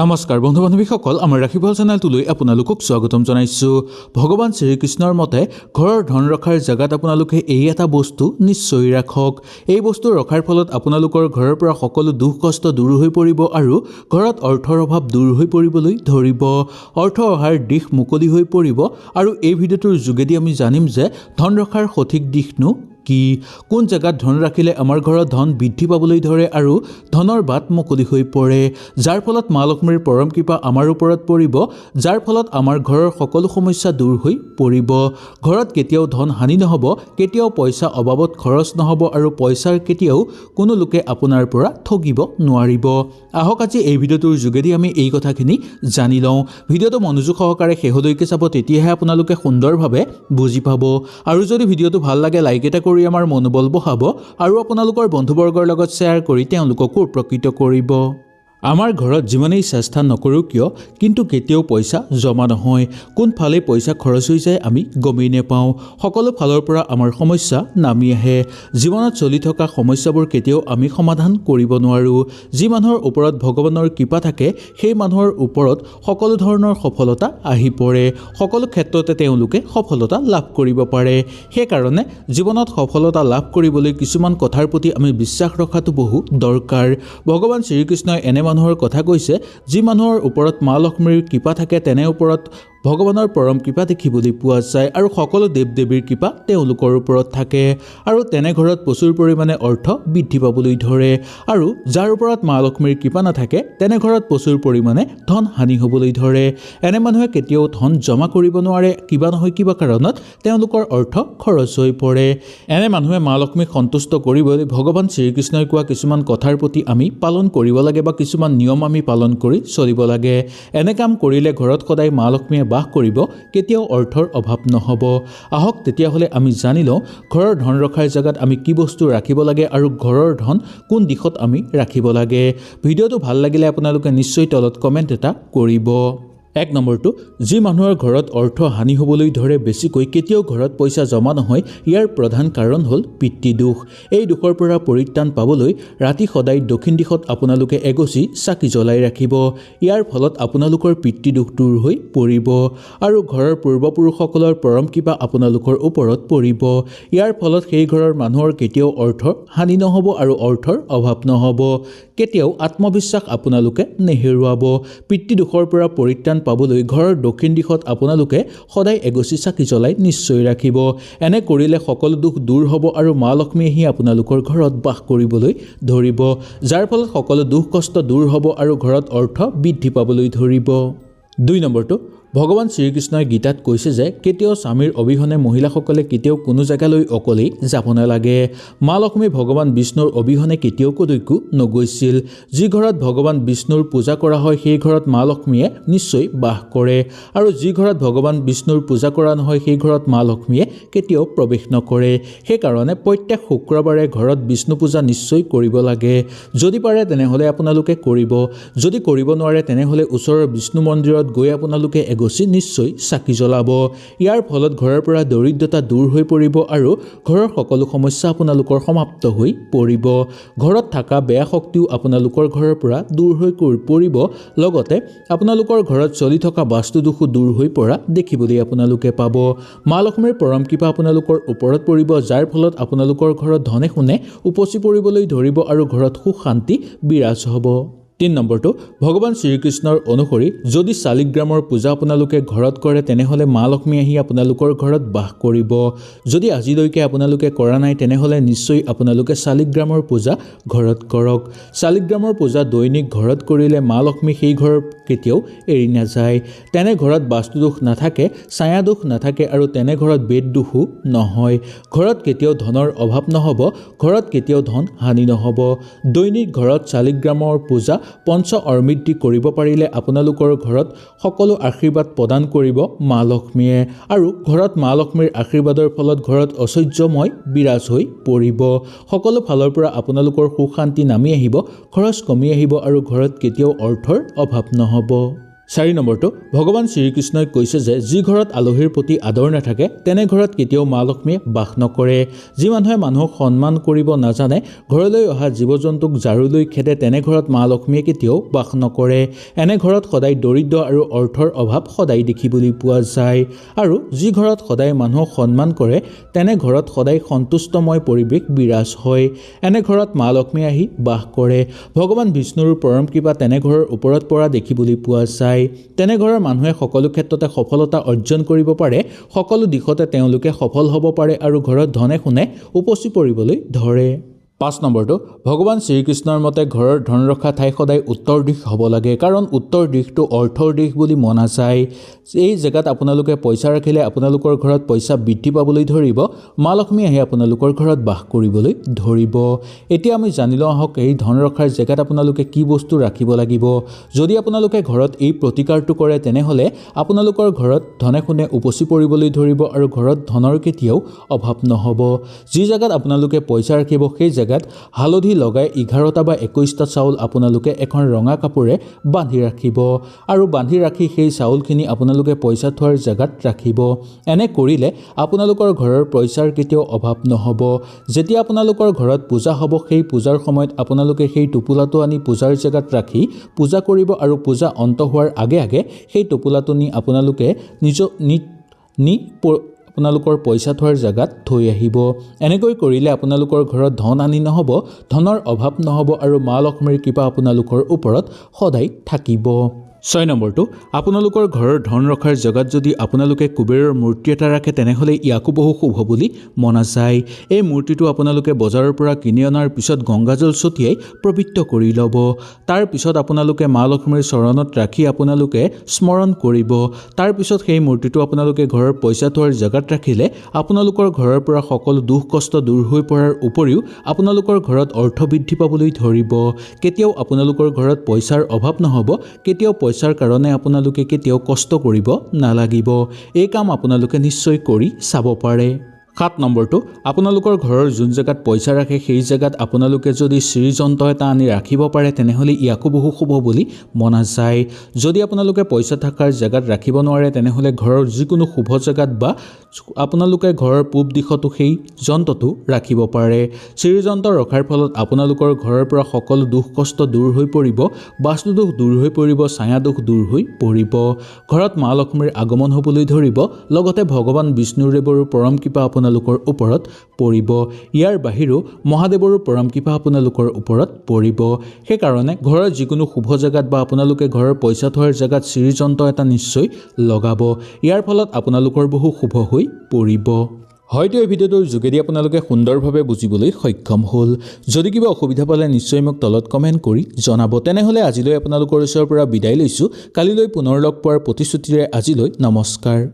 নমস্কাৰ বন্ধু বান্ধৱীসকল আমাৰ ৰাখিবল চেনেলটোলৈ আপোনালোকক স্বাগতম জনাইছোঁ। ভগৱান শ্ৰীকৃষ্ণৰ মতে ঘৰৰ ধন ৰখাৰ জেগাত আপোনালোকে এই এটা বস্তু নিশ্চয় ৰাখক। এই বস্তু ৰখাৰ ফলত আপোনালোকৰ ঘৰৰ পৰা সকলো দুখ কষ্ট দূৰ হৈ পৰিব আৰু ঘৰত অৰ্থৰ অভাৱ দূৰ হৈ পৰিবলৈ ধৰিব। অৰ্থ অহাৰ দিশ মুকলি হৈ পৰিব আৰু এই ভিডিঅ'টোৰ যোগেদি আমি জানিম যে ধন ৰখাৰ সঠিক দিশনো কি, কোন জেগাত ধন ৰাখিলে আমাৰ ঘৰত ধন বৃদ্ধি পাবলৈ ধৰে আৰু ধনৰ বাট মুকলি হৈ পৰে, যাৰ ফলত মা লক্ষ্মীৰ পৰম কৃপা আমাৰ ওপৰত পৰিব, যাৰ ফলত আমাৰ ঘৰৰ সকলো সমস্যা দূৰ হৈ পৰিব। ঘৰত কেতিয়াও ধন হানি নহ'ব, কেতিয়াও পইচা অবাবত খৰচ নহ'ব আৰু পইচাৰ কেতিয়াও কোনো লোকে আপোনাৰ পৰা ঠগিব নোৱাৰিব। আহক আজি এই ভিডিঅ'টোৰ যোগেদি আমি এই কথাখিনি জানি লওঁ। ভিডিঅ'টো মনোযোগ সহকাৰে শেষলৈকে চাব, তেতিয়াহে আপোনালোকে সুন্দৰভাৱে বুজি পাব। আৰু যদি ভিডিঅ'টো ভাল লাগে লাইক এটা কৰি আমাৰ মনোবল বঢ়াব আৰু আপোনালোকৰ বন্ধুবৰ্গৰ লগত শ্বেয়াৰ কৰি তেওঁলোককো উপকৃত কৰিব। আমাৰ ঘৰত যিমানেই চেষ্টা নকৰোঁ কিয় কিন্তু কেতিয়াও পইচা জমা নহয়। কোনফালে পইচা খৰচ হৈ যায় আমি গমেই নাপাওঁ। সকলো ফালৰ পৰা আমাৰ সমস্যা নামি আহে। জীৱনত চলি থকা সমস্যাবোৰ কেতিয়াও আমি সমাধান কৰিব নোৱাৰোঁ। যি মানুহৰ ওপৰত ভগৱানৰ কৃপা থাকে সেই মানুহৰ ওপৰত সকলো ধৰণৰ সফলতা আহি পৰে। সকলো ক্ষেত্ৰতে তেওঁলোকে সফলতা লাভ কৰিব পাৰে। সেইকাৰণে জীৱনত সফলতা লাভ কৰিবলৈ কিছুমান কথাৰ প্ৰতি আমি বিশ্বাস ৰখাটো বহু দৰকাৰ। ভগৱান শ্ৰীকৃষ্ণই এনে মানুহৰ কথা কৈছে, যি মানুহৰ ওপৰত মা লক্ষ্মীৰ কৃপা থাকে তেনে ওপৰত ভগৱানৰ পৰম কৃপা দেখিবলৈ পোৱা যায় আৰু সকলো দেৱ দেৱীৰ কৃপা তেওঁলোকৰ ওপৰত থাকে আৰু তেনে ঘৰত প্ৰচুৰ পৰিমাণে অৰ্থ বৃদ্ধি পাবলৈ ধৰে। আৰু যাৰ ওপৰত মা লক্ষ্মীৰ কৃপা নাথাকে তেনে ঘৰত প্ৰচুৰ পৰিমাণে ধন হানি হ'বলৈ ধৰে। এনে মানুহে কেতিয়াও ধন জমা কৰিব নোৱাৰে, কিবা নহয় কিবা কাৰণত তেওঁলোকৰ অৰ্থ খৰচ হৈ পৰে। এনে মানুহে মা লক্ষ্মীক সন্তুষ্ট কৰিবলৈ ভগৱান শ্ৰীকৃষ্ণই কোৱা কিছুমান কথাৰ প্ৰতি আমি পালন কৰিব লাগে বা কিছুমান নিয়ম আমি পালন কৰি চলিব লাগে। এনে কাম কৰিলে ঘৰত সদায় মা লক্ষ্মীয়ে বাস কৰিব, কেতিয়াও অৰ্থৰ অভাৱ নহ'ব। আহক তেতিয়াহ'লে আমি জানি লওঁ ঘৰৰ ধন ৰখাৰ জেগাত আমি কি বস্তু ৰাখিব লাগে আৰু ঘৰৰ ধন কোন দিশত আমি ৰাখিব লাগে। ভিডিঅ'টো ভাল লাগিলে আপোনালোকে নিশ্চয় তলত কমেণ্ট এটা কৰিব। 1 নম্বৰটো, যি মানুহৰ ঘৰত অৰ্থ হানি হ'বলৈ ধৰে, বেছিকৈ কেতিয়াও ঘৰত পইচা জমা নহয়, ইয়াৰ প্ৰধান কাৰণ হ'ল পিতৃদোষ। এই দোষৰ পৰা পৰিত্ৰাণ পাবলৈ ৰাতি সদায় দক্ষিণ দিশত আপোনালোকে এগছি চাকি জ্বলাই ৰাখিব। ইয়াৰ ফলত আপোনালোকৰ পিতৃদোষ দূৰ হৈ পৰিব আৰু ঘৰৰ পূৰ্বপুৰুষসকলৰ পৰম কৃপা আপোনালোকৰ ওপৰত পৰিব। ইয়াৰ ফলত সেই ঘৰৰ মানুহৰ কেতিয়াও অৰ্থৰ হানি নহ'ব আৰু অৰ্থৰ অভাৱ নহ'ব। কেতিয়াও আত্মবিশ্বাস আপোনালোকে নেহেৰুৱাব। পিতৃদোষৰ পৰা পৰিত্ৰাণ পাবলৈ ঘৰৰ দক্ষিণ দিশত আপোনালোকে সদায় এগছি চাকি জ্বলাই নিশ্চয় ৰাখিব। এনে কৰিলে সকলো দুখ দূৰ হ'ব আৰু মা লক্ষ্মী আহি আপোনালোকৰ ঘৰত বাস কৰিবলৈ ধৰিব, যাৰ ফলত সকলো দুখ কষ্ট দূৰ হ'ব আৰু ঘৰত অৰ্থ বৃদ্ধি পাবলৈ ধৰিব। 2 নম্বৰটো, ভগৱান শ্ৰীকৃষ্ণই গীতাত কৈছে যে কেতিয়াও স্বামীৰ অবিহনে মহিলাসকলে কেতিয়াও কোনো জেগালৈ অকলেই যাব নালাগে। মা লক্ষ্মী ভগৱান বিষ্ণুৰ অবিহনে কেতিয়াও কলৈকো নগৈছিল। যি ঘৰত ভগৱান বিষ্ণুৰ পূজা কৰা হয় সেই ঘৰত মা লক্ষ্মীয়ে নিশ্চয় বাস কৰে আৰু যি ঘৰত ভগৱান বিষ্ণুৰ পূজা কৰা নহয় সেই ঘৰত মা লক্ষ্মীয়ে কেতিয়াও প্ৰৱেশ নকৰে। সেইকাৰণে প্ৰত্যেক শুক্ৰবাৰে ঘৰত বিষ্ণু পূজা নিশ্চয় কৰিব লাগে। যদি পাৰে তেনেহ'লে আপোনালোকে কৰিব, যদি কৰিব নোৱাৰে তেনেহ'লে ওচৰৰ বিষ্ণু মন্দিৰত গৈ আপোনালোকে এগছি নিশ্চয় চাকি জ্বলাব। ইয়াৰ ফলত ঘৰৰ পৰা দৰিদ্ৰতা দূৰ হৈ পৰিব আৰু ঘৰৰ সকলো সমস্যা আপোনালোকৰ সমাপ্ত হৈ পৰিব। ঘৰত থকা বেয়া শক্তিও আপোনালোকৰ ঘৰৰ পৰা দূৰ হৈ পৰিব। লগতে আপোনালোকৰ ঘৰত চলি থকা বাস্তু দোষো দূৰ হৈ পৰা দেখিবলৈ আপোনালোকে পাব। মা লক্ষ্মীৰ পৰম কৃপা আপোনালোকৰ ওপৰত পৰিব, যাৰ ফলত আপোনালোকৰ ঘৰত ধনে সোণে উপচি পৰিবলৈ ধৰিব আৰু ঘৰত সুখ শান্তি বিৰাজ হ'ব। 3 নম্বৰটো, ভগৱান শ্ৰীকৃষ্ণৰ অনুসৰি যদি শালিগ্ৰামৰ পূজা আপোনালোকে ঘৰত কৰে তেনেহ'লে মা লক্ষ্মী আহি আপোনালোকৰ ঘৰত বাস কৰিব। যদি আজিলৈকে আপোনালোকে কৰা নাই তেনেহ'লে নিশ্চয় আপোনালোকে শালিগ্ৰামৰ পূজা ঘৰত কৰক। শালিগ্ৰামৰ পূজা দৈনিক ঘৰত কৰিলে মা লক্ষ্মী সেই ঘৰ কেতিয়াও এৰি নাযায়। তেনে ঘৰত বাস্তু দোষ নাথাকে, ছায়া দোষ নাথাকে আৰু তেনে ঘৰত বেদ দোষো নহয়। ঘৰত কেতিয়াও ধনৰ অভাৱ নহ'ব, ঘৰত কেতিয়াও ধন হানি নহ'ব। দৈনিক ঘৰত শালিগ্ৰামৰ পূজা পঞ্চ অৰ্মিত কৰিব পাৰিলে আপোনালোকৰ ঘৰত সকলো আশীৰ্বাদ প্ৰদান কৰিব মা লক্ষ্মীয়ে আৰু ঘৰত মা লক্ষ্মীৰ আশীৰ্বাদৰ ফলত ঘৰত ঐশ্বৰ্যময় বিৰাজ হৈ পৰিব। সকলো ফালৰ পৰা আপোনালোকৰ সুখ শান্তি নামি আহিব, খৰচ কমি আহিব আৰু ঘৰত কেতিয়াও অৰ্থৰ অভাৱ নহ'ব। 4 নম্বৰটো ভগৱান শ্ৰীকৃষ্ণই কৈছে যে যি ঘৰত আলহীৰ প্ৰতি আদৰ নাথাকে তেনে ঘৰত কেতিয়াও মা লক্ষ্মীয়ে বাস নকৰে। যি মানুহে মানুহক সন্মান কৰিব নাজানে, ঘৰলৈ অহা জীৱ জন্তুক ঝাৰুলৈ খেদে, তেনে ঘৰত মা লক্ষ্মীয়ে কেতিয়াও বাস নকৰে। এনে ঘৰত সদায় দৰিদ্ৰ আৰু অৰ্থৰ অভাৱ সদায় দেখিবলৈ পোৱা যায়। আৰু যি ঘৰত সদায় মানুহক সন্মান কৰে তেনে ঘৰত সদায় সন্তুষ্টময় পৰিৱেশ বিৰাজ হয়। এনে ঘৰত মা লক্ষ্মী আহি বাস কৰে। ভগৱান বিষ্ণুৰ পৰম কৃপা তেনে ঘৰৰ ওপৰত পৰা দেখিবলৈ পোৱা যায়। তেনে ঘৰৰ মানুহে সকলো ক্ষেত্ৰতে সফলতা অৰ্জন কৰিব পাৰে, সকলো দিশতে তেওঁলোকে সফল হ'ব পাৰে আৰু ঘৰত ধনে সোণে উপচি পৰিবলৈ ধৰে। 5 নম্বৰটো ভগৱান শ্ৰীকৃষ্ণৰ মতে ঘৰৰ ধন ৰখা ঠাই সদায় উত্তৰ দিশ হ'ব লাগে, কাৰণ উত্তৰ দিশটো অৰ্থৰ দিশ বুলি মনা যায়। এই জেগাত আপোনালোকে পইচা ৰাখিলে আপোনালোকৰ ঘৰত পইচা বৃদ্ধি পাবলৈ ধৰিব, মা লক্ষ্মী আহি আপোনালোকৰ ঘৰত বাস কৰিবলৈ ধৰিব। এতিয়া আমি জানি লওঁ আহক এই ধন ৰখাৰ জেগাত আপোনালোকে কি বস্তু ৰাখিব লাগিব। যদি আপোনালোকে ঘৰত এই প্ৰতিকাৰটো কৰে তেনেহ'লে আপোনালোকৰ ঘৰত ধনে সোণে উপচি পৰিবলৈ ধৰিব আৰু ঘৰত ধনৰ কেতিয়াও অভাৱ নহ'ব। যি জেগাত আপোনালোকে পইচা ৰাখিব সেই জেগাত হালধি লগাই 11টা বা 21টা চাউল আপোনালোকে এখন ৰঙা কাপোৰে বান্ধি ৰাখিব আৰু বান্ধি ৰাখি সেই চাউলখিনি আপোনালোকে পইচা থোৱাৰ জেগাত ৰাখিব। এনে কৰিলে আপোনালোকৰ ঘৰৰ পইচাৰ কেতিয়াও অভাৱ নহ'ব। যেতিয়া আপোনালোকৰ ঘৰত পূজা হ'ব সেই পূজাৰ সময়ত আপোনালোকে সেই টোপোলাটো আনি পূজাৰ জেগাত ৰাখি পূজা কৰিব আৰু পূজা অন্ত হোৱাৰ আগে আগে সেই টোপোলাটো নি আপোনালোকে আপোনালোকৰ পইচা থোৱাৰ জেগাত থৈ আহিব। এনেকৈ কৰিলে আপোনালোকৰ ঘৰত ধন আনি নহ'ব, ধনৰ অভাৱ নহ'ব আৰু মা লক্ষ্মীৰ কৃপা আপোনালোকৰ ওপৰত সদায় থাকিব। 6 নম্বৰটো আপোনালোকৰ ঘৰৰ ধন ৰখাৰ জেগাত যদি আপোনালোকে কুবেৰৰ মূৰ্তি এটা ৰাখে তেনেহ'লে ইয়াকো বহু শুভ বুলি মনা যায়। এই মূৰ্তিটো আপোনালোকে বজাৰৰ পৰা কিনি অনাৰ পিছত গংগাজল ছটিয়াই পবিত্ৰ কৰি ল'ব। তাৰ পিছত আপোনালোকে মা লক্ষ্মীৰ চৰণত ৰাখি আপোনালোকে স্মৰণ কৰিব। তাৰ পিছত সেই মূৰ্তিটো আপোনালোকে ঘৰৰ পইচা থোৱাৰ জেগাত ৰাখিলে আপোনালোকৰ ঘৰৰ পৰা সকলো দুখ কষ্ট দূৰ হৈ পৰাৰ উপৰিও আপোনালোকৰ ঘৰত অৰ্থ বৃদ্ধি পাবলৈ ধৰিব। কেতিয়াও আপোনালোকৰ ঘৰত পইচাৰ অভাৱ নহ'ব, কেতিয়াও পইচাৰ কাৰণে আপোনালোকে কেতিয়াও কষ্ট কৰিব নালাগিব। এই কাম আপোনালোকে নিশ্চয় কৰি চাব পাৰে। 7 নম্বৰটো আপোনালোকৰ ঘৰৰ যোন জেগাত পইচা ৰাখে সেই জেগাত আপোনালোকে যদি শ্ৰীযন্ত্ৰ এটা আনি ৰাখিব পাৰে তেনেহ'লে ইয়াকো বহু শুভ বুলি মনা যায়। যদি আপোনালোকে পইচা থকাৰ জেগাত ৰাখিব নোৱাৰে তেনেহ'লে ঘৰৰ যিকোনো শুভ জেগাত বা আপোনালোকে ঘৰৰ পূব দিশতো সেই যন্ত্ৰটো ৰাখিব পাৰে। শ্ৰীযন্ত্ৰ ৰখাৰ ফলত আপোনালোকৰ ঘৰৰ পৰা সকলো দুখ কষ্ট দূৰ হৈ পৰিব, বাস্তু দোষ দূৰ হৈ পৰিব, ছায়া দোষ দূৰ হৈ পৰিব। ঘৰত মা লক্ষ্মীৰ আগমন হ'বলৈ ধৰিব, লগতে ভগৱান বিষ্ণুদেৱৰো পৰম কৃপা আপোনালোকৰ ওপৰত পৰিব। ইয়াৰ বাহিৰেও মহাদেৱৰো পৰম কৃপা আপোনালোকৰ ওপৰত পৰিব। সেইকাৰণে ঘৰৰ যিকোনো শুভ জেগাত বা আপোনালোকে ঘৰৰ পইচা থোৱাৰ জেগাত শ্ৰীযন্ত্ৰ এটা নিশ্চয় লগাব। ইয়াৰ ফলত আপোনালোকৰ বহু শুভ হৈ পৰিব। হয়তো এই ভিডিঅ'টোৰ যোগেদি আপোনালোকে সুন্দৰভাৱে বুজিবলৈ সক্ষম হ'ল। যদি কিবা অসুবিধা পালে নিশ্চয় মোক তলত কমেণ্ট কৰি জনাব। তেনেহ'লে আজিলৈ আপোনালোকৰ ওচৰৰ পৰা বিদায় লৈছোঁ। কালিলৈ পুনৰ লগ পোৱাৰ প্ৰতিশ্ৰুতিৰে আজিলৈ নমস্কাৰ।